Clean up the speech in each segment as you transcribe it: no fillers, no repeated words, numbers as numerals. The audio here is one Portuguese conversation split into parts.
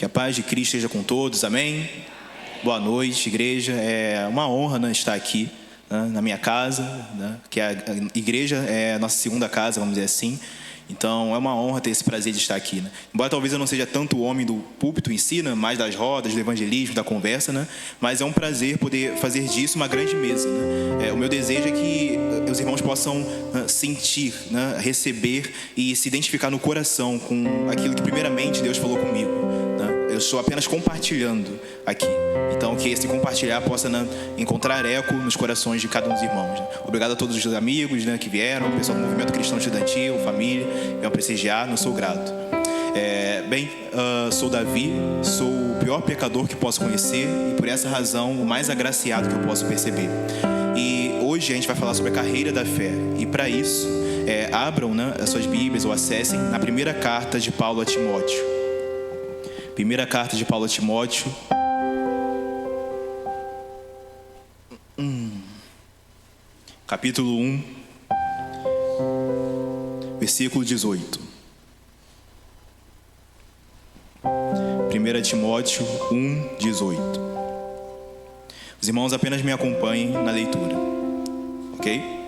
Que a paz de Cristo esteja com todos, amém? Boa noite, igreja. É uma honra estar aqui na minha casa, que a igreja é a nossa segunda casa, vamos dizer assim. Então é uma honra ter esse prazer de estar aqui. Embora talvez eu não seja tanto o homem do púlpito em si, mais das rodas, do evangelismo, da conversa, mas é um prazer poder fazer disso uma grande mesa. O meu desejo é que os irmãos possam sentir, receber e se identificar no coração com aquilo que primeiramente Deus falou comigo. Eu estou apenas compartilhando aqui. Então que esse compartilhar possa encontrar eco nos corações de cada um dos irmãos. Obrigado a todos os amigos que vieram, o pessoal do Movimento Cristão Estudantil, família, venham prestigiar, não sou grato. Sou Davi, sou o pior pecador que posso conhecer e por essa razão o mais agraciado que eu posso perceber. E hoje a gente vai falar sobre a carreira da fé. E para isso, abram as suas Bíblias ou acessem na primeira carta de Paulo a Timóteo. Primeira carta de Paulo a Timóteo, capítulo 1, versículo 18. 1 Timóteo 1, 18. Os irmãos apenas me acompanhem na leitura, ok?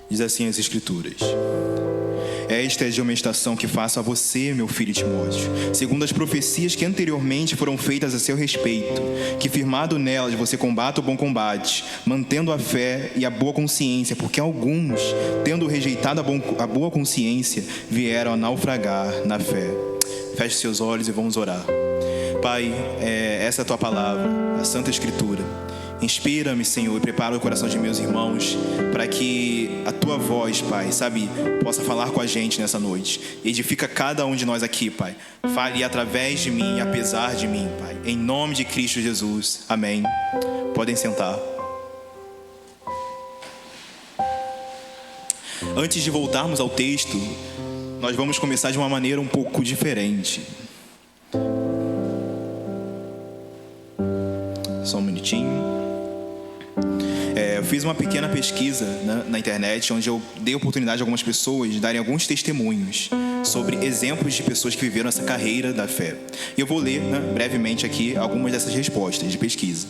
Diz assim as Escrituras: esta é a admoestação que faço a você, meu filho Timóteo, segundo as profecias que anteriormente foram feitas a seu respeito, que firmado nelas você combata o bom combate, mantendo a fé e a boa consciência, porque alguns, tendo rejeitado a boa consciência, vieram a naufragar na fé. Feche seus olhos e vamos orar. Pai, essa é a tua palavra, a Santa Escritura. Inspira-me, Senhor, e prepara o coração de meus irmãos para que a tua voz, Pai, possa falar com a gente nessa noite. Edifica cada um de nós aqui, Pai. Fale através de mim, apesar de mim, Pai. Em nome de Cristo Jesus. Amém. Podem sentar. Antes de voltarmos ao texto, nós vamos começar de uma maneira um pouco diferente. Só um minutinho. Eu fiz uma pequena pesquisa na internet, onde eu dei oportunidade a algumas pessoas de darem alguns testemunhos sobre exemplos de pessoas que viveram essa carreira da fé. E eu vou ler brevemente aqui algumas dessas respostas de pesquisa.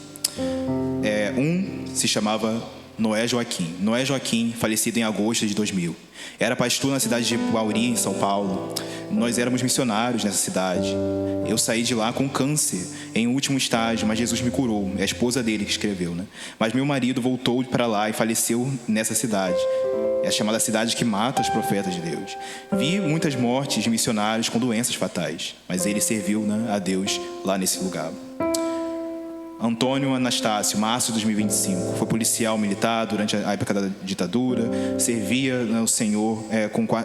Um se chamava Noé Joaquim. Noé Joaquim, falecido em agosto de 2000. Era pastor na cidade de Bauri, em São Paulo. Nós éramos missionários nessa cidade. Eu saí de lá com câncer, em último estágio, mas Jesus me curou. É a esposa dele que escreveu, Mas meu marido voltou para lá e faleceu nessa cidade. É a chamada cidade que mata os profetas de Deus. Vi muitas mortes de missionários com doenças fatais, mas ele serviu a Deus lá nesse lugar. Antônio Anastácio, março de 2025, foi policial militar durante a época da ditadura, servia o Senhor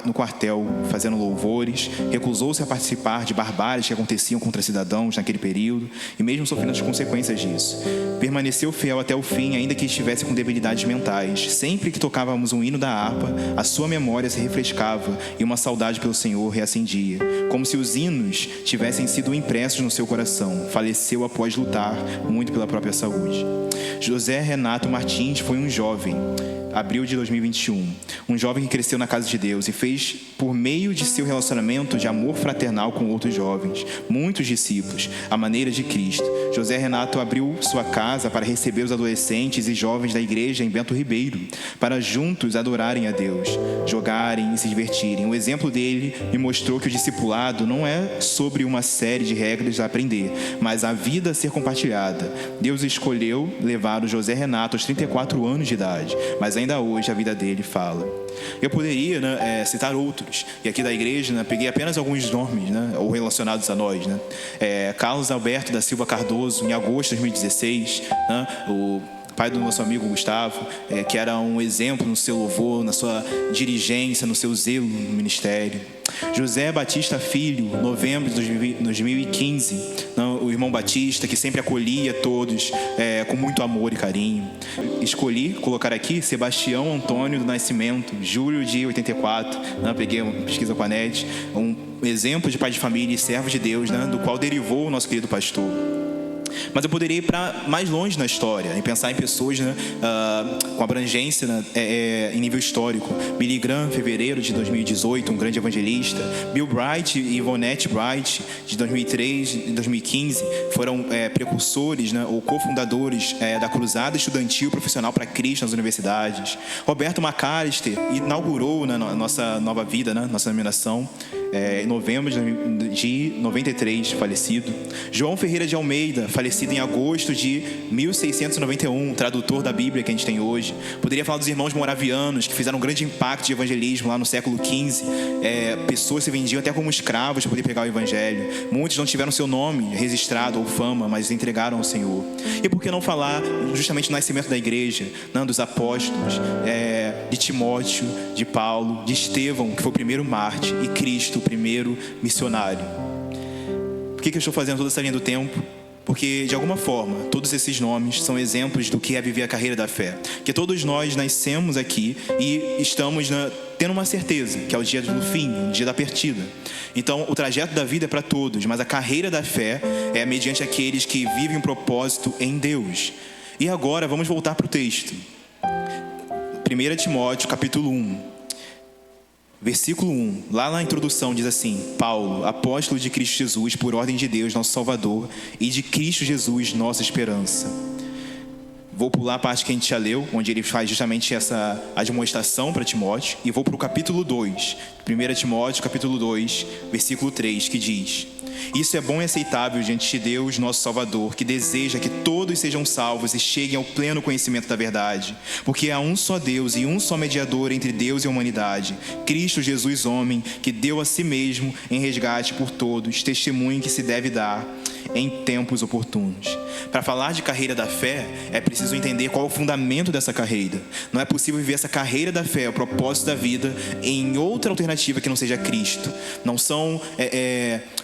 no quartel fazendo louvores, recusou-se a participar de barbáries que aconteciam contra cidadãos naquele período e mesmo sofrendo as consequências disso. Permaneceu fiel até o fim, ainda que estivesse com debilidades mentais. Sempre que tocávamos um hino da harpa, a sua memória se refrescava e uma saudade pelo Senhor reacendia, como se os hinos tivessem sido impressos no seu coração. Faleceu após lutar muito pela própria saúde. José Renato Martins foi um jovem, abril de 2021, um jovem que cresceu na casa de Deus e fez, por meio de seu relacionamento de amor fraternal com outros jovens, muitos discípulos, à maneira de Cristo. José Renato abriu sua casa para receber os adolescentes e jovens da igreja em Bento Ribeiro, para juntos adorarem a Deus, jogarem e se divertirem. O exemplo dele me mostrou que o discipulado não é sobre uma série de regras a aprender, mas a vida a ser compartilhada. Deus escolheu levar o José Renato aos 34 anos de idade, mas ainda hoje a vida dele fala. Eu poderia citar outros, e aqui da igreja peguei apenas alguns nomes ou relacionados a nós. Carlos Alberto da Silva Cardoso, em agosto de 2016, o pai do nosso amigo Gustavo, que era um exemplo no seu louvor, na sua diligência, no seu zelo no ministério. José Batista Filho, novembro de 2015, o irmão Batista, que sempre acolhia todos com muito amor e carinho. Escolhi colocar aqui Sebastião Antônio do Nascimento, julho de 84, peguei uma pesquisa com a NET, um exemplo de pai de família e servo de Deus, do qual derivou o nosso querido pastor. Mas eu poderia ir para mais longe na história e pensar em pessoas, né, com abrangência, né, em nível histórico. Billy Graham, fevereiro de 2018, um grande evangelista. Bill Bright e Yvonne Bright, de 2003 e 2015, foram precursores, né, ou cofundadores da Cruzada Estudantil Profissional para Cristo nas universidades. Roberto McAllister inaugurou, né, nossa nova vida, né, nossa denominação, em novembro de 93, falecido. João Ferreira de Almeida, falecido em agosto de 1691, tradutor da Bíblia que a gente tem hoje. Poderia falar dos irmãos moravianos, que fizeram um grande impacto de evangelismo lá no século XV. Pessoas se vendiam até como escravos para poder pegar o evangelho. Muitos não tiveram seu nome registrado ou fama, mas entregaram ao Senhor. E por que não falar justamente do nascimento da igreja, né, dos apóstolos, de Timóteo, de Paulo, de Estevão, que foi o primeiro mártir, e Cristo, o primeiro missionário. Por que eu estou fazendo toda essa linha do tempo? Porque, de alguma forma, todos esses nomes são exemplos do que é viver a carreira da fé. Que todos nós nascemos aqui e estamos tendo uma certeza, que é o dia do fim, o dia da partida. Então, o trajeto da vida é para todos, mas a carreira da fé é mediante aqueles que vivem um propósito em Deus. E agora, vamos voltar para o texto. 1 Timóteo, capítulo 1. Versículo 1, lá na introdução diz assim: Paulo, apóstolo de Cristo Jesus, por ordem de Deus, nosso Salvador, e de Cristo Jesus, nossa esperança. Vou pular a parte que a gente já leu, onde ele faz justamente essa admoestação para Timóteo, e vou para o capítulo 2, 1 Timóteo, capítulo 2, versículo 3, que diz: Isso é bom e aceitável diante de Deus, nosso Salvador, que deseja que todos sejam salvos e cheguem ao pleno conhecimento da verdade. Porque há um só Deus e um só mediador entre Deus e a humanidade, Cristo Jesus, homem, que deu a si mesmo em resgate por todos, testemunho que se deve dar em tempos oportunos. Para falar de carreira da fé, é preciso entender qual é o fundamento dessa carreira. Não é possível viver essa carreira da fé, o propósito da vida, em outra alternativa que não seja Cristo. Não são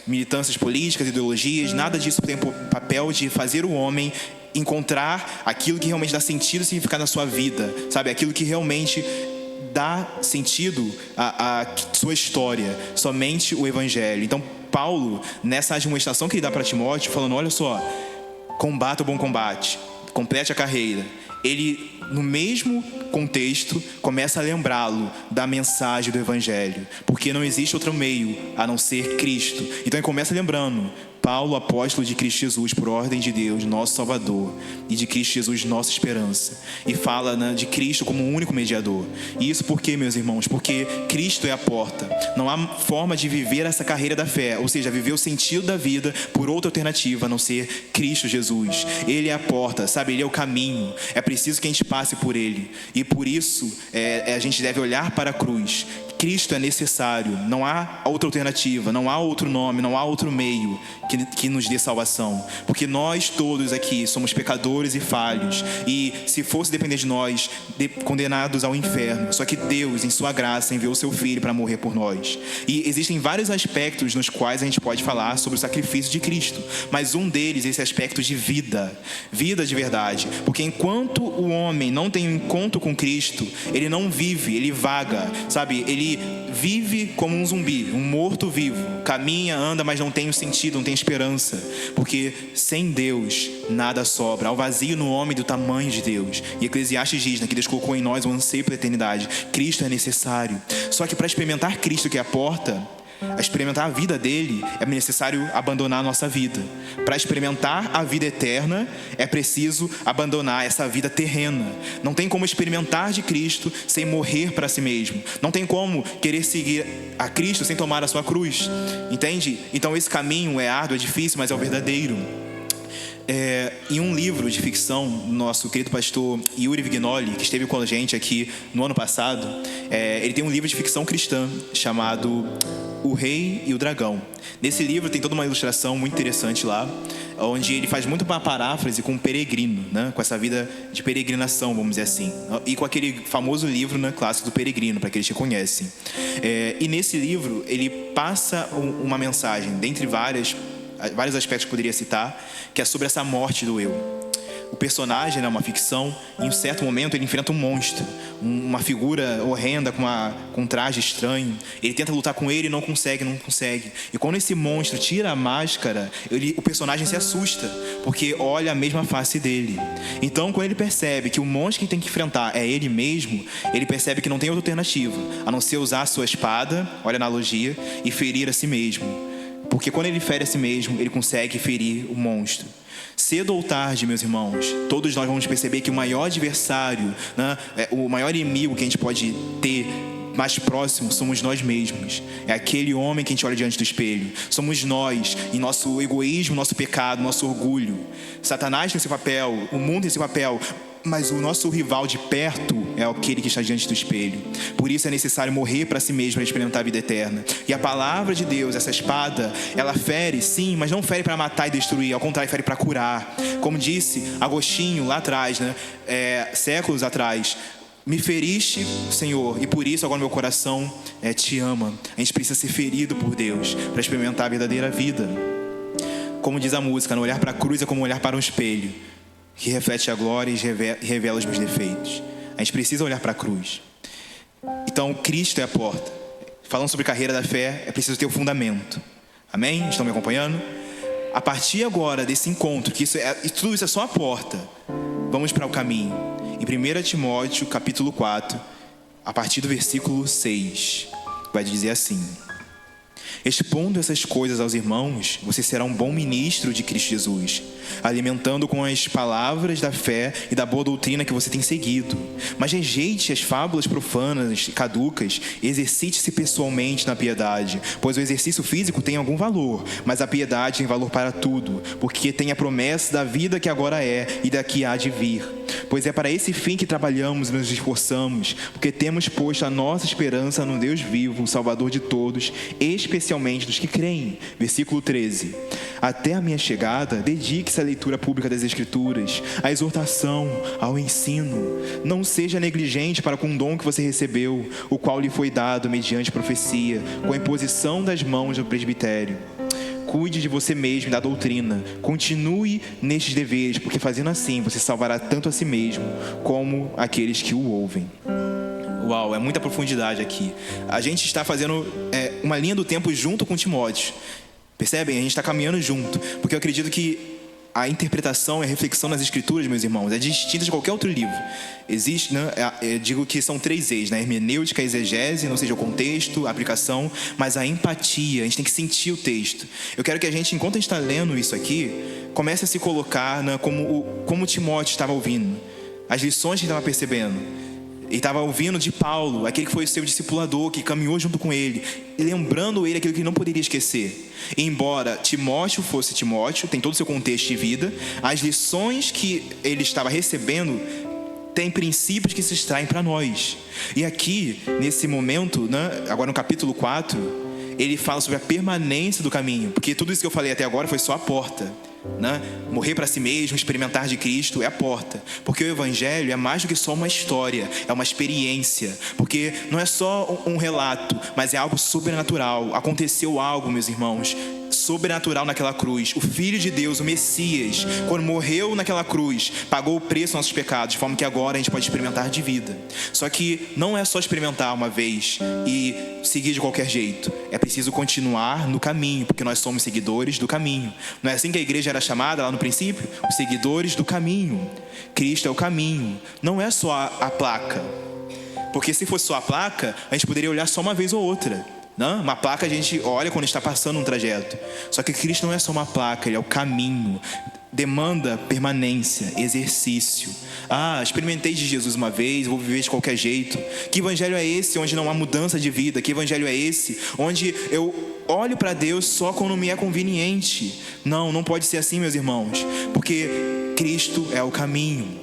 militâncias políticas, ideologias, nada disso tem o papel de fazer o homem encontrar aquilo que realmente dá sentido e significado na sua vida, sabe? Aquilo que realmente dá sentido à sua história, somente o Evangelho. Então, Paulo, nessa admoestação que ele dá para Timóteo, falando: olha só, combata o bom combate, complete a carreira. Ele, no mesmo contexto, começa a lembrá-lo da mensagem do Evangelho, porque não existe outro meio a não ser Cristo. Então ele começa lembrando: Paulo, apóstolo de Cristo Jesus, por ordem de Deus, nosso Salvador, e de Cristo Jesus, nossa esperança. E fala, né, de Cristo como o único mediador. E isso por quê, meus irmãos? Porque Cristo é a porta. Não há forma de viver essa carreira da fé, ou seja, viver o sentido da vida por outra alternativa a não ser Cristo Jesus. Ele é a porta, sabe? Ele é o caminho. É preciso que a gente passe por Ele. E por isso a gente deve olhar para a cruz. Cristo é necessário, não há outra alternativa, não há outro nome, não há outro meio que nos dê salvação. Porque nós todos aqui somos pecadores e falhos, e se fosse depender de nós, condenados ao inferno. Só que Deus, em sua graça, enviou seu Filho para morrer por nós. E existem vários aspectos nos quais a gente pode falar sobre o sacrifício de Cristo, mas um deles é esse aspecto de vida de verdade. Porque enquanto o homem não tem um encontro com Cristo, ele não vive, ele vaga, sabe? Ele vive como um zumbi, um morto-vivo. Caminha, anda, mas não tem sentido, não tem esperança. Porque sem Deus, nada sobra. Há um vazio no homem do tamanho de Deus. E Eclesiastes diz, né, que Deus colocou em nós um anseio pela eternidade. Cristo é necessário. Só que para experimentar Cristo, que é a porta, a experimentar a vida dele, é necessário abandonar a nossa vida. Para experimentar a vida eterna, é preciso abandonar essa vida terrena. Não tem como experimentar de Cristo sem morrer para si mesmo. Não tem como querer seguir a Cristo sem tomar a sua cruz. Entende? Então esse caminho é árduo, é difícil, mas é o verdadeiro. Em um livro de ficção, nosso querido pastor Yuri Vignoli, que esteve com a gente aqui no ano passado, ele tem um livro de ficção cristã chamado O Rei e o Dragão. Nesse livro tem toda uma ilustração muito interessante lá, onde ele faz muito uma paráfrase com um peregrino, né? Com essa vida de peregrinação, vamos dizer assim, e com aquele famoso livro, né, clássico do Peregrino, para aqueles que conhecem. E nesse livro ele passa uma mensagem, dentre vários aspectos que eu poderia citar, que é sobre essa morte do eu. O personagem é uma ficção. Em um certo momento ele enfrenta um monstro, uma figura horrenda com um traje estranho. Ele tenta lutar com ele e não consegue. E quando esse monstro tira a máscara, o personagem se assusta, porque olha a mesma face dele. Então, quando ele percebe que o monstro que tem que enfrentar é ele mesmo, ele percebe que não tem outra alternativa a não ser usar a sua espada, olha a analogia, e ferir a si mesmo. Porque quando ele fere a si mesmo, ele consegue ferir o monstro. Cedo ou tarde, meus irmãos, todos nós vamos perceber que o maior adversário, né, o maior inimigo que a gente pode ter mais próximo, somos nós mesmos. É aquele homem que a gente olha diante do espelho. Somos nós, em nosso egoísmo, nosso pecado, nosso orgulho. Satanás tem seu papel, o mundo tem seu papel, mas o nosso rival de perto é aquele que está diante do espelho. Por isso é necessário morrer para si mesmo para experimentar a vida eterna. E a palavra de Deus, essa espada, ela fere, sim, mas não fere para matar e destruir. Ao contrário, fere para curar. Como disse Agostinho lá atrás, né? Séculos atrás: me feriste, Senhor, e por isso agora meu coração te ama. A gente precisa ser ferido por Deus para experimentar a verdadeira vida. Como diz a música, não olhar para a cruz é como olhar para um espelho que reflete a glória e revela os meus defeitos. A gente precisa olhar para a cruz. Então, Cristo é a porta. Falando sobre carreira da fé, é preciso ter o fundamento. Amém? Estão me acompanhando? A partir agora desse encontro, que tudo isso é só a porta, vamos para o caminho. Em 1 Timóteo, capítulo 4, a partir do versículo 6, vai dizer assim: expondo essas coisas aos irmãos, você será um bom ministro de Cristo Jesus, alimentando com as palavras da fé e da boa doutrina que você tem seguido. Mas rejeite as fábulas profanas e caducas e exercite-se pessoalmente na piedade, pois o exercício físico tem algum valor, mas a piedade tem valor para tudo, porque tem a promessa da vida que agora é e da que há de vir. Pois é para esse fim que trabalhamos e nos esforçamos, porque temos posto a nossa esperança no Deus vivo, o Salvador de todos, especialmente dos que creem. Versículo 13: até a minha chegada, dedique-se à leitura pública das Escrituras, à exortação, ao ensino. Não seja negligente para com o dom que você recebeu, o qual lhe foi dado mediante profecia, com a imposição das mãos do presbitério. Cuide de você mesmo e da doutrina. Continue nestes deveres, porque fazendo assim você salvará tanto a si mesmo como aqueles que o ouvem. Uau, é muita profundidade aqui. A gente está fazendo uma linha do tempo junto com Timóteo. Percebem? A gente está caminhando junto, porque eu acredito que a interpretação e a reflexão nas Escrituras, meus irmãos, é distinta de qualquer outro livro. Existe, né, eu digo que são 3 E's, né? Hermenêutica, exegese, não seja o contexto, a aplicação, mas a empatia. A gente tem que sentir o texto. Eu quero que a gente, enquanto a gente está lendo isso aqui, comece a se colocar, né, como Timóteo estava ouvindo, as lições que ele estava percebendo. Ele estava ouvindo de Paulo, aquele que foi o seu discipulador, que caminhou junto com ele, e lembrando ele aquilo que ele não poderia esquecer. E embora Timóteo fosse Timóteo, tem todo o seu contexto de vida, as lições que ele estava recebendo têm princípios que se extraem para nós. E aqui, nesse momento, né, agora no capítulo 4, ele fala sobre a permanência do caminho, porque tudo isso que eu falei até agora foi só a porta. Né? Morrer para si mesmo, experimentar de Cristo é a porta, porque o Evangelho é mais do que só uma história, é uma experiência, porque não é só um relato, mas é algo sobrenatural. Aconteceu algo, meus irmãos, sobrenatural naquela cruz. O Filho de Deus, o Messias, quando morreu naquela cruz, pagou o preço dos nossos pecados, de forma que agora a gente pode experimentar de vida. Só que não é só experimentar uma vez e seguir de qualquer jeito, é preciso continuar no caminho, porque nós somos seguidores do caminho. Não é assim que a igreja era chamada lá no princípio? Os seguidores do caminho. Cristo é o caminho, não é só a placa, porque se fosse só a placa, a gente poderia olhar só uma vez ou outra. Não? Uma placa a gente olha quando está passando um trajeto. Só que Cristo não é só uma placa, Ele é o caminho. Demanda permanência, exercício. Experimentei de Jesus uma vez, vou viver de qualquer jeito. Que evangelho é esse onde não há mudança de vida? Que evangelho é esse onde eu olho para Deus só quando me é conveniente? Não pode ser assim, meus irmãos, porque Cristo é o caminho.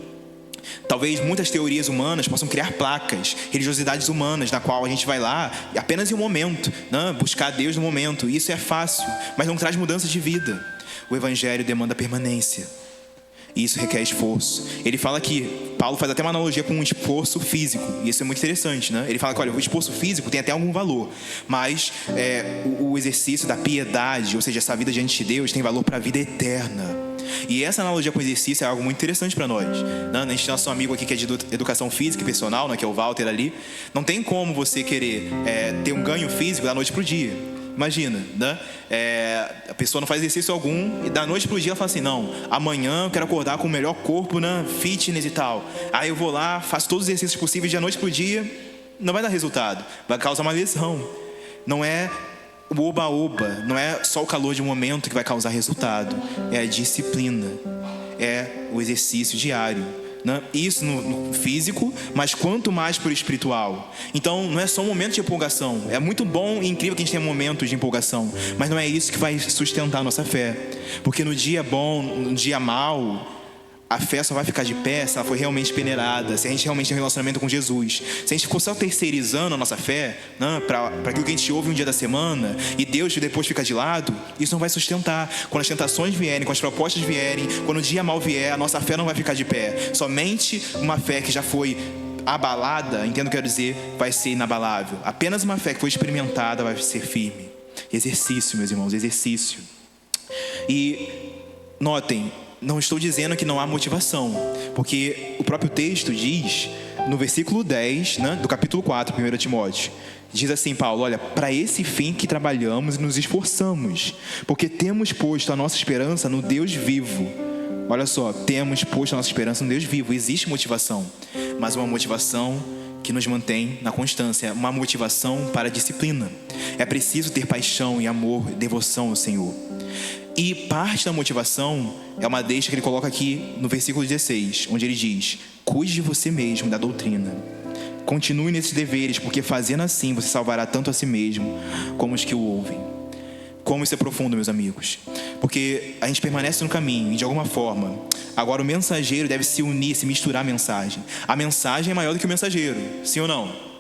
Talvez muitas teorias humanas possam criar placas, religiosidades humanas, na qual a gente vai lá apenas em um momento, né? Buscar Deus no momento. Isso é fácil, mas não traz mudança de vida. O Evangelho demanda permanência, e isso requer esforço. Ele fala que, Paulo faz até uma analogia com um esforço físico, e isso é muito interessante, né? Ele fala que, olha, o esforço físico tem até algum valor, mas o exercício da piedade, ou seja, essa vida diante de Deus, tem valor para a vida eterna. E essa analogia com o exercício é algo muito interessante para nós, né? A gente tem nosso amigo aqui que é de educação física e personal, né? Que é o Walter ali. Não tem como você querer ter um ganho físico da noite pro dia. Imagina, né? A pessoa não faz exercício algum e da noite pro dia ela fala assim: não, amanhã eu quero acordar com o melhor corpo, né? Fitness e tal. Aí eu vou lá, faço todos os exercícios possíveis, de noite pro dia não vai dar resultado, vai causar uma lesão. Não é o oba-oba, não é só o calor de um momento que vai causar resultado, é a disciplina, é o exercício diário, né? Isso no físico, mas quanto mais pro espiritual. Então não é só um momento de empolgação. É muito bom e incrível que a gente tenha momentos de empolgação, mas não é isso que vai sustentar a nossa fé. Porque no dia bom, no dia mau, a fé só vai ficar de pé se ela for realmente peneirada, se a gente realmente tem um relacionamento com Jesus. Se a gente ficou só terceirizando a nossa fé, né, para aquilo que a gente ouve um dia da semana e Deus depois fica de lado, isso não vai sustentar. Quando as tentações vierem, quando as propostas vierem, quando o dia mal vier, a nossa fé não vai ficar de pé. Somente uma fé que já foi abalada, entendo o que eu quero dizer, vai ser inabalável. Apenas uma fé que foi experimentada vai ser firme. Exercício, meus irmãos, exercício. E notem, não estou dizendo que não há motivação, porque o próprio texto diz, no versículo 10, né, do capítulo 4, 1 Timóteo, diz assim, Paulo: olha, para esse fim que trabalhamos e nos esforçamos, porque temos posto a nossa esperança no Deus vivo. Olha só, temos posto a nossa esperança no Deus vivo. Existe motivação, mas uma motivação que nos mantém na constância, uma motivação para a disciplina. É preciso ter paixão e amor, devoção ao Senhor. E parte da motivação é uma deixa que ele coloca aqui no versículo 16, onde ele diz: cuide de você mesmo, da doutrina. Continue nesses deveres, porque fazendo assim você salvará tanto a si mesmo como os que o ouvem. Como isso é profundo, meus amigos. Porque a gente permanece no caminho e de alguma forma, agora o mensageiro deve se unir, se misturar à mensagem. A mensagem é maior do que o mensageiro, sim ou não?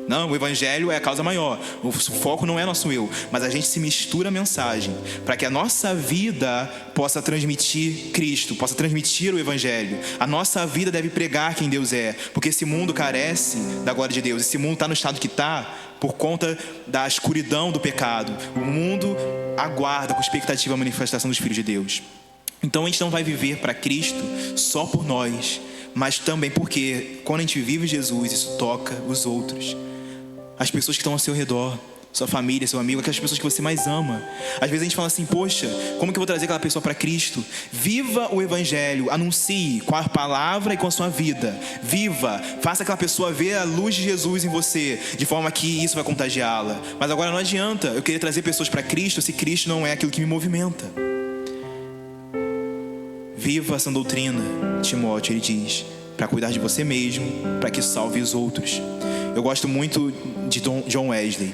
Não, o evangelho é a causa maior. O foco não é nosso eu, mas a gente se mistura à mensagem, para que a nossa vida possa transmitir Cristo, possa transmitir o evangelho. A nossa vida deve pregar quem Deus é, porque esse mundo carece da glória de Deus. Esse mundo está no estado que está por conta da escuridão do pecado. O mundo aguarda com expectativa a manifestação dos filhos de Deus. Então a gente não vai viver para Cristo só por nós, mas também porque quando a gente vive Jesus, isso toca os outros. As pessoas que estão ao seu redor, sua família, seu amigo, aquelas pessoas que você mais ama. Às vezes a gente fala assim: poxa, como que eu vou trazer aquela pessoa para Cristo? Viva o evangelho, anuncie com a palavra e com a sua vida. Viva, faça aquela pessoa ver a luz de Jesus em você, de forma que isso vai contagiá-la. Mas agora não adianta eu querer trazer pessoas para Cristo se Cristo não é aquilo que me movimenta. Viva essa doutrina, Timóteo, ele diz, para cuidar de você mesmo, para que salve os outros. Eu gosto muito de John Wesley.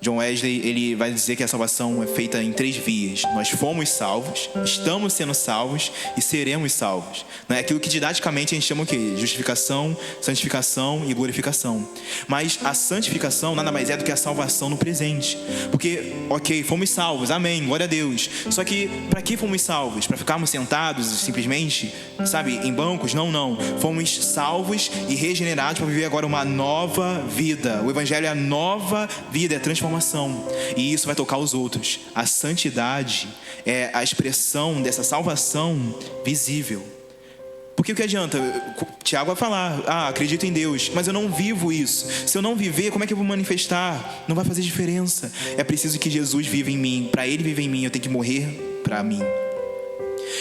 John Wesley, ele vai dizer que a salvação é feita em 3 vias. Nós fomos salvos, estamos sendo salvos e seremos salvos. É aquilo que didaticamente a gente chama o quê? Justificação, santificação e glorificação. Mas a santificação nada mais é do que a salvação no presente. Porque, ok, fomos salvos, amém, glória a Deus. Só que, para que fomos salvos? Para ficarmos sentados simplesmente, sabe, em bancos? Não. Fomos salvos e regenerados para viver agora uma nova vida. O evangelho é a nova vida, é a transformação. E isso vai tocar os outros. A santidade é a expressão dessa salvação visível. Porque o que adianta? Tiago vai falar: acredito em Deus, mas eu não vivo isso. Se eu não viver, como é que eu vou manifestar? Não vai fazer diferença. É preciso que Jesus viva em mim. Para Ele viver em mim, eu tenho que morrer para mim.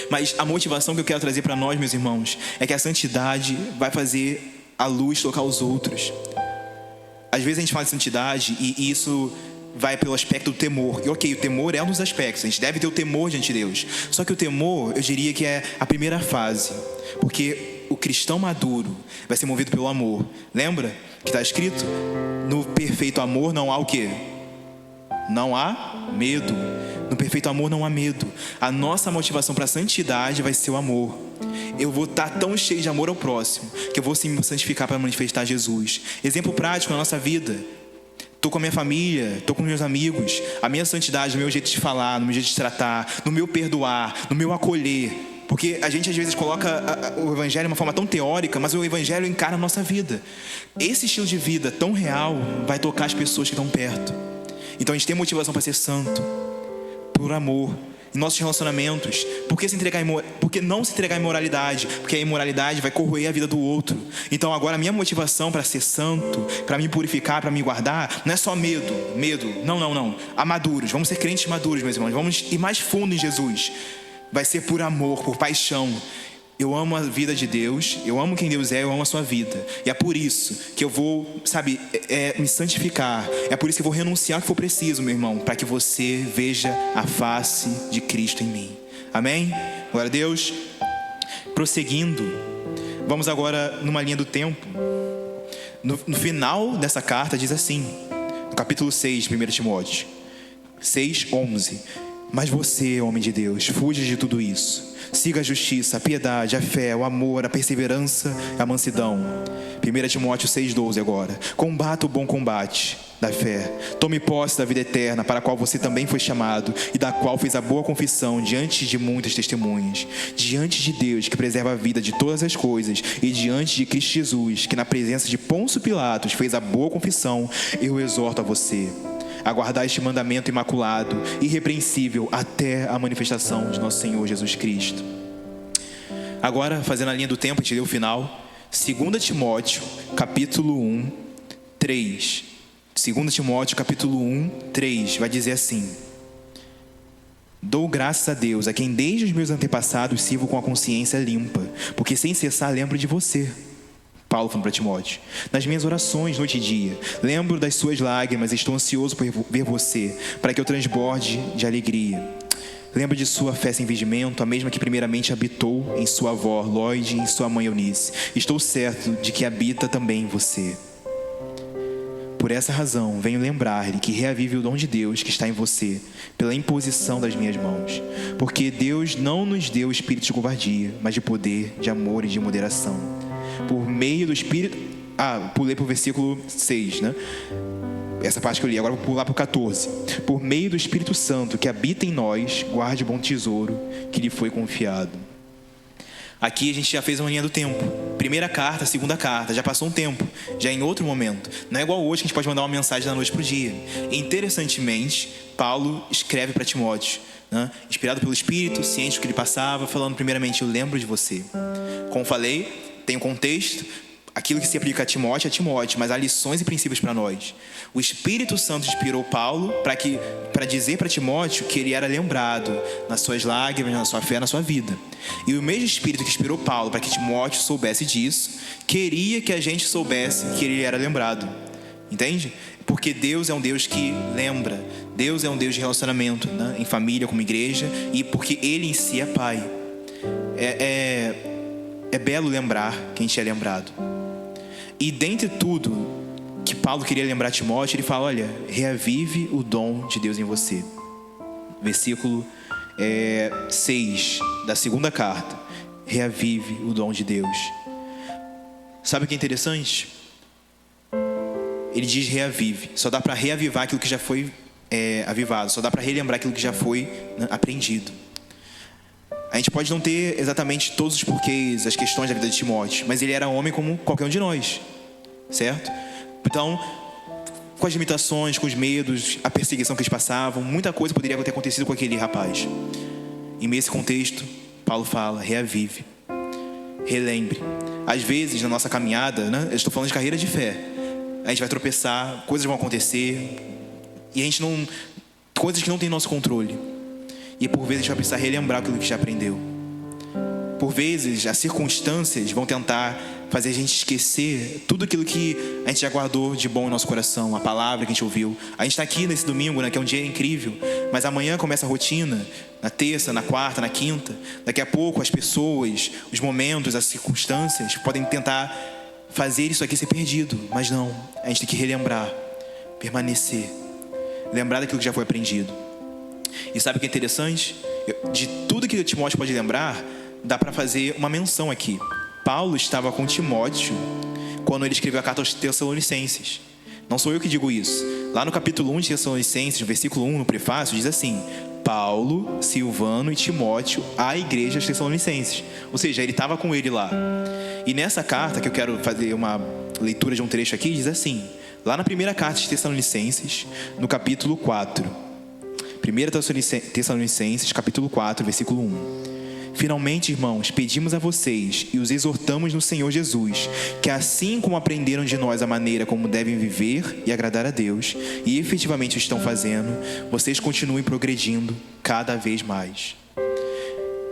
Mas a motivação que eu quero trazer para nós, meus irmãos, é que a santidade vai fazer a luz tocar os outros. Às vezes a gente fala de santidade e isso vai pelo aspecto do temor. E ok, o temor é um dos aspectos. A gente deve ter o temor diante de Deus. Só que o temor, eu diria que é a primeira fase. Porque o cristão maduro vai ser movido pelo amor. Lembra que está escrito? No perfeito amor não há o quê? Não há medo. No perfeito amor não há medo. A nossa motivação para a santidade vai ser o amor. Eu vou estar tão cheio de amor ao próximo que eu vou sim me santificar para manifestar Jesus. Exemplo prático na nossa vida. Estou com a minha família, estou com meus amigos. A minha santidade, no meu jeito de falar, no meu jeito de tratar, no meu perdoar, no meu acolher. Porque a gente às vezes coloca o evangelho de uma forma tão teórica, mas o evangelho encara a nossa vida. Esse estilo de vida tão real vai tocar as pessoas que estão perto. Então a gente tem motivação para ser santo, por amor. em nossos relacionamentos. Por que não se entregar à imoralidade? Porque a imoralidade vai corroer a vida do outro. Então agora a minha motivação para ser santo, para me purificar, para me guardar, não é só medo. Não. Maduros, vamos ser crentes maduros, meus irmãos. Vamos ir mais fundo em Jesus. Vai ser por amor, por paixão. Eu amo a vida de Deus, eu amo quem Deus é, eu amo a sua vida. E é por isso que eu vou, me santificar. É por isso que eu vou renunciar ao que for preciso, meu irmão, para que você veja a face de Cristo em mim. Amém? Glória a Deus. Prosseguindo, vamos agora numa linha do tempo. No final dessa carta diz assim, no capítulo 6, 1 Timóteo 6:11: Mas você, homem de Deus, fuja de tudo isso. Siga a justiça, a piedade, a fé, o amor, a perseverança, a mansidão. 1 Timóteo 6:12 agora: Combata o bom combate da fé. Tome posse da vida eterna, para a qual você também foi chamado, e da qual fez a boa confissão diante de muitas testemunhas. Diante de Deus, que preserva a vida de todas as coisas, e diante de Cristo Jesus, que na presença de Pôncio Pilatos fez a boa confissão, eu exorto a você a guardar este mandamento imaculado, irrepreensível, até a manifestação de nosso Senhor Jesus Cristo. Agora, fazendo a linha do tempo, a gente lê o final. 2 Timóteo, capítulo 1, 3. 2 Timóteo, capítulo 1, 3, vai dizer assim: Dou graças a Deus, a quem desde os meus antepassados sirvo com a consciência limpa, porque sem cessar lembro de você. Paulo falando para Timóteo: nas minhas orações, noite e dia, lembro das suas lágrimas e estou ansioso por ver você, para que eu transborde de alegria. Lembro de sua fé sem fingimento, a mesma que primeiramente habitou em sua avó Lóide e em sua mãe Eunice. Estou certo de que habita também em você. Por essa razão, venho lembrar-lhe que reavive o dom de Deus que está em você, pela imposição das minhas mãos. Porque Deus não nos deu espírito de covardia, mas de poder, de amor e de moderação. Por meio do Espírito... pulei para o versículo 6, né? Essa parte que eu li, agora vou pular para o 14. Por meio do Espírito Santo que habita em nós, guarde o bom tesouro que lhe foi confiado. Aqui a gente já fez uma linha do tempo. Primeira carta, segunda carta, já passou um tempo, já em outro momento. Não é igual hoje que a gente pode mandar uma mensagem da noite para o dia. Interessantemente, Paulo escreve para Timóteo, né? Inspirado pelo Espírito, ciente do que ele passava, falando primeiramente: eu lembro de você. Como falei, tem um contexto, aquilo que se aplica a Timóteo é Timóteo, mas há lições e princípios para nós. O Espírito Santo inspirou Paulo para dizer para Timóteo que ele era lembrado nas suas lágrimas, na sua fé, na sua vida. E o mesmo Espírito que inspirou Paulo para que Timóteo soubesse disso, queria que a gente soubesse que ele era lembrado. Entende? Porque Deus é um Deus que lembra. Deus é um Deus de relacionamento, né? Em família, como igreja, e porque Ele em si é Pai. É belo lembrar que a gente é lembrado. E dentre tudo que Paulo queria lembrar Timóteo, ele fala: olha, reavive o dom de Deus em você. Versículo 6 da segunda carta: reavive o dom de Deus. Sabe o que é interessante? Ele diz reavive. Só dá para reavivar aquilo que já foi avivado. Só dá para relembrar aquilo que já foi, né, aprendido. A gente pode não ter exatamente todos os porquês, as questões da vida de Timóteo, mas ele era homem como qualquer um de nós, certo? Então, com as limitações, com os medos, a perseguição que eles passavam, muita coisa poderia ter acontecido com aquele rapaz. E nesse contexto, Paulo fala: reavive, relembre. Às vezes, na nossa caminhada, né, eu estou falando de carreira de fé, a gente vai tropeçar, coisas vão acontecer, e a gente não... coisas que não tem nosso controle. E por vezes a gente vai precisar relembrar aquilo que já aprendeu. Por vezes as circunstâncias vão tentar fazer a gente esquecer tudo aquilo que a gente já guardou de bom em nosso coração, a palavra que a gente ouviu. A gente está aqui nesse domingo, né, que é um dia incrível, mas amanhã começa a rotina, na terça, na quarta, na quinta. Daqui a pouco as pessoas, os momentos, as circunstâncias podem tentar fazer isso aqui ser perdido. Mas não, a gente tem que relembrar, permanecer, lembrar daquilo que já foi aprendido. E sabe o que é interessante? De tudo que Timóteo pode lembrar, dá para fazer uma menção aqui. Paulo estava com Timóteo quando ele escreveu a carta aos Tessalonicenses. Não sou eu que digo isso. Lá no capítulo 1 de Tessalonicenses, no versículo 1, no prefácio, diz assim: Paulo, Silvano e Timóteo à igreja dos Tessalonicenses. Ou seja, ele estava com ele lá. E nessa carta, que eu quero fazer uma leitura de um trecho aqui, diz assim, lá na primeira carta de Tessalonicenses, no capítulo 4, 1 Tessalonicenses, capítulo 4, versículo 1. Finalmente, irmãos, pedimos a vocês e os exortamos no Senhor Jesus, que assim como aprenderam de nós a maneira como devem viver e agradar a Deus, e efetivamente o estão fazendo, vocês continuem progredindo cada vez mais.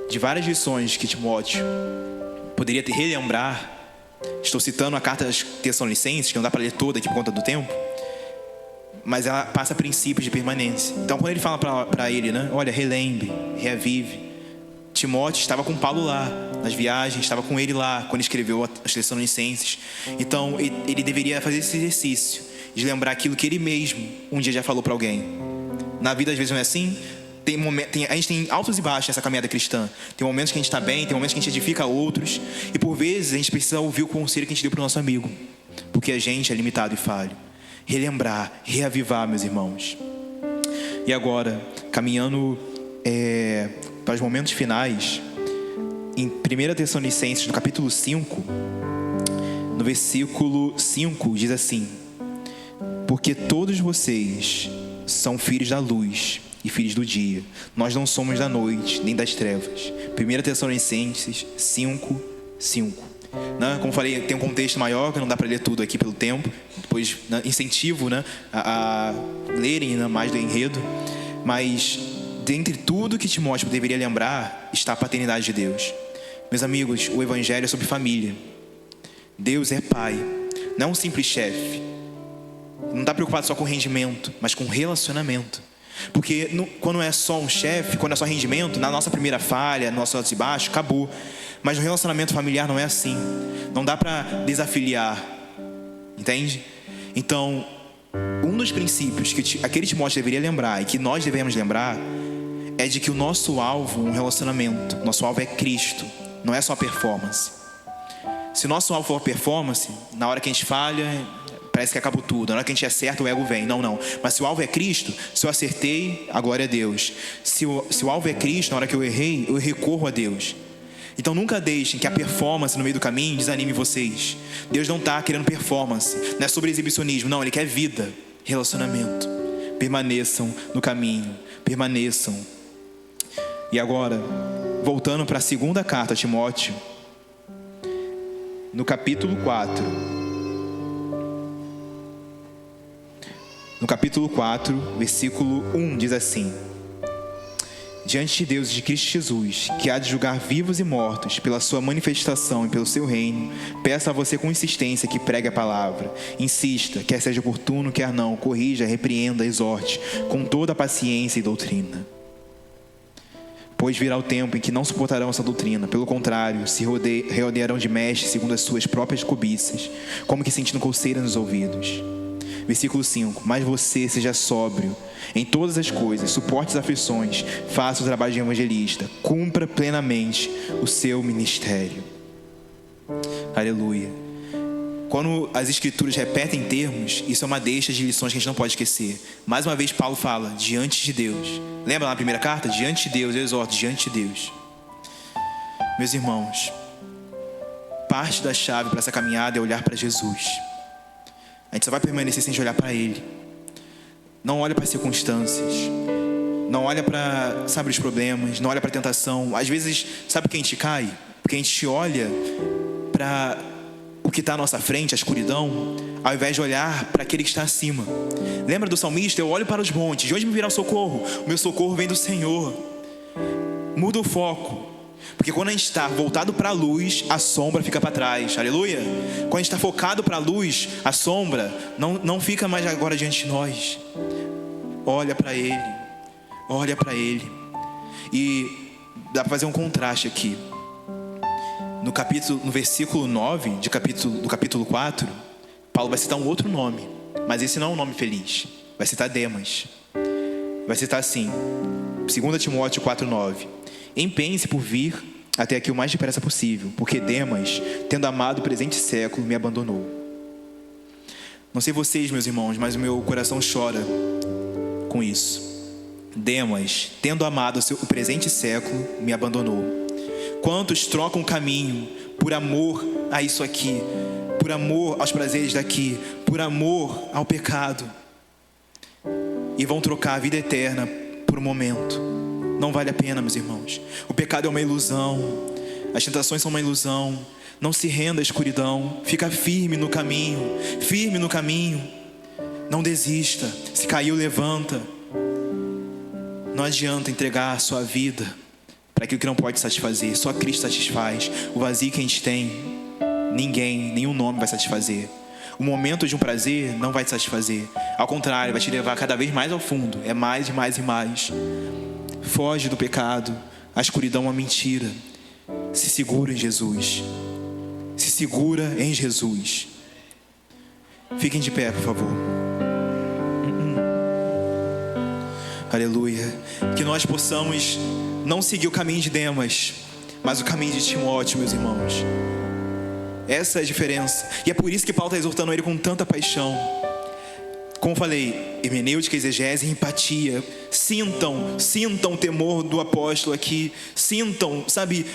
De várias lições que Timóteo poderia relembrar, estou citando a carta das Tessalonicenses, que não dá para ler toda aqui por conta do tempo, mas ela passa princípios de permanência. Então quando ele fala para ele, né, olha, relembre, reavive. Timóteo estava com Paulo lá, nas viagens, estava com ele lá, quando escreveu as Tessalonicenses. Então ele deveria fazer esse exercício, de lembrar aquilo que ele mesmo um dia já falou para alguém. Na vida às vezes não é assim. A gente tem altos e baixos nessa caminhada cristã. Tem momentos que a gente está bem, tem momentos que a gente edifica outros. E por vezes a gente precisa ouvir o conselho que a gente deu para o nosso amigo, porque a gente é limitado e falho. Relembrar, reavivar, meus irmãos. E agora, caminhando para os momentos finais, em 1 Tessalonicenses, no capítulo 5, no versículo 5, diz assim: porque todos vocês são filhos da luz e filhos do dia. Nós não somos da noite, nem das trevas. 1 Tessalonicenses 5, 5. Como falei, tem um contexto maior que não dá para ler tudo aqui pelo tempo. Depois incentivo a lerem mais do enredo. Mas dentre tudo que Timóteo deveria lembrar está a paternidade de Deus. Meus amigos, o evangelho é sobre família. Deus é pai, não é um simples chefe. Não está preocupado só com rendimento, mas com relacionamento. Porque quando é só um chefe, quando é só rendimento, na nossa primeira falha, no nosso alto e baixo, acabou. Mas no relacionamento familiar não é assim. Não dá para desafiliar. Entende? Então, um dos princípios que aquele Timóteo deveria lembrar e que nós devemos lembrar é de que o nosso alvo é um relacionamento. Nosso alvo é Cristo, não é só performance. Se o nosso alvo for performance, na hora que a gente falha, parece que acabou tudo. Na hora que a gente acerta, o ego vem. Não. Mas se o alvo é Cristo, se eu acertei, a glória é Deus. Se o alvo é Cristo, na hora que eu errei, eu recorro a Deus. Então nunca deixem que a performance no meio do caminho desanime vocês. Deus não está querendo performance, não é sobre exibicionismo, não, Ele quer vida, relacionamento. Permaneçam no caminho, permaneçam. E agora, voltando para a segunda carta a Timóteo, no capítulo 4. No capítulo 4, versículo 1, diz assim: diante de Deus e de Cristo Jesus, que há de julgar vivos e mortos pela sua manifestação e pelo seu reino, peço a você com insistência que pregue a palavra. Insista, quer seja oportuno, quer não, corrija, repreenda, exorte, com toda a paciência e doutrina. Pois virá o tempo em que não suportarão essa doutrina. Pelo contrário, se rodearão de mestres segundo as suas próprias cobiças, como que sentindo coceira nos ouvidos. Versículo 5: mas você seja sóbrio em todas as coisas, suporte as aflições, faça o trabalho de evangelista, cumpra plenamente o seu ministério. Aleluia. Quando as escrituras repetem termos, isso é uma deixa de lições que a gente não pode esquecer. Mais uma vez Paulo fala, diante de Deus. Lembra lá na primeira carta? Diante de Deus, eu exorto, diante de Deus. Meus irmãos, parte da chave para essa caminhada é olhar para Jesus. A gente só vai permanecer sem olhar para Ele. Não olha para as circunstâncias. Não olha para, os problemas. Não olha para a tentação. Às vezes, sabe por que a gente cai? Porque a gente olha para o que está à nossa frente, a escuridão, ao invés de olhar para aquele que está acima. Lembra do salmista? Eu olho para os montes. De onde me virá o socorro? O meu socorro vem do Senhor. Muda o foco. Porque quando a gente está voltado para a luz, a sombra fica para trás. Aleluia. Quando a gente está focado para a luz, a sombra não fica mais agora diante de nós. Olha para Ele. Olha para Ele. E dá para fazer um contraste aqui. No versículo 9 do capítulo 4, Paulo vai citar um outro nome. Mas esse não é um nome feliz. Vai citar Demas. Vai citar assim, 2 Timóteo 4:9. Empenhe-se por vir até aqui o mais depressa possível, porque Demas, tendo amado o presente século, me abandonou. Não sei vocês, meus irmãos, mas o meu coração chora com isso. Demas, tendo amado o presente século, me abandonou. Quantos trocam caminho por amor a isso aqui, por amor aos prazeres daqui, por amor ao pecado, e vão trocar a vida eterna por um momento. Não vale a pena, meus irmãos. O pecado é uma ilusão. As tentações são uma ilusão. Não se renda à escuridão. Fica firme no caminho. Firme no caminho. Não desista. Se caiu, levanta. Não adianta entregar a sua vida para aquilo que não pode satisfazer. Só Cristo satisfaz. O vazio que a gente tem, ninguém, nenhum nome vai satisfazer. O momento de um prazer não vai te satisfazer. Ao contrário, vai te levar cada vez mais ao fundo. É mais e mais e mais. Foge do pecado. A escuridão é uma mentira. Se segura em Jesus. Se segura em Jesus. Fiquem de pé, por favor. Aleluia. Que nós possamos não seguir o caminho de Demas, mas o caminho de Timóteo, meus irmãos. Essa é a diferença. E é por isso que Paulo está exortando ele com tanta paixão. Como falei, hermenêutica, exegese e empatia. Sintam o temor do apóstolo aqui. Sintam, sabe,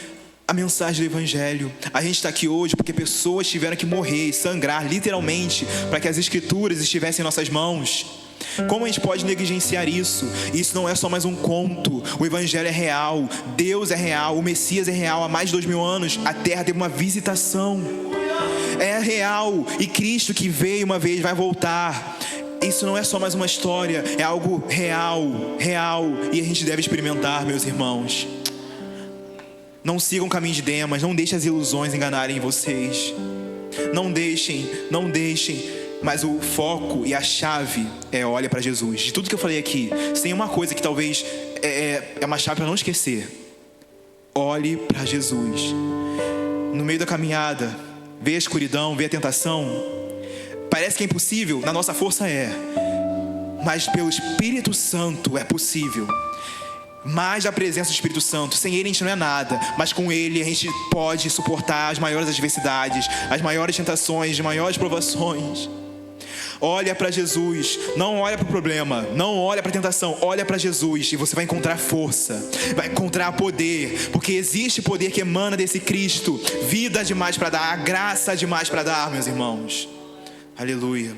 a mensagem do evangelho. A gente está aqui hoje porque pessoas tiveram que morrer, sangrar, literalmente, para que as escrituras estivessem em nossas mãos. Como a gente pode negligenciar isso? Isso não é só mais um conto. O evangelho é real, Deus é real, o Messias é real. Há mais de 2000 anos a terra teve uma visitação. É real. E Cristo que veio uma vez vai voltar. Isso não é só mais uma história. É algo real. E a gente deve experimentar, meus irmãos. Não sigam o caminho de Demas. Não deixem as ilusões enganarem vocês. Não deixem. Mas o foco e a chave olha para Jesus. De tudo que eu falei aqui, tem uma coisa que talvez é uma chave para não esquecer. Olhe para Jesus. No meio da caminhada, vê a escuridão, vê a tentação. Parece que é impossível, na nossa força mas pelo Espírito Santo é possível. Mais a presença do Espírito Santo. Sem Ele a gente não é nada, mas com Ele a gente pode suportar as maiores adversidades, as maiores tentações, as maiores provações. Olha para Jesus, não olha para o problema, não olha para a tentação, olha para Jesus e você vai encontrar força, vai encontrar poder, porque existe poder que emana desse Cristo, vida demais para dar, graça demais para dar, meus irmãos. Aleluia.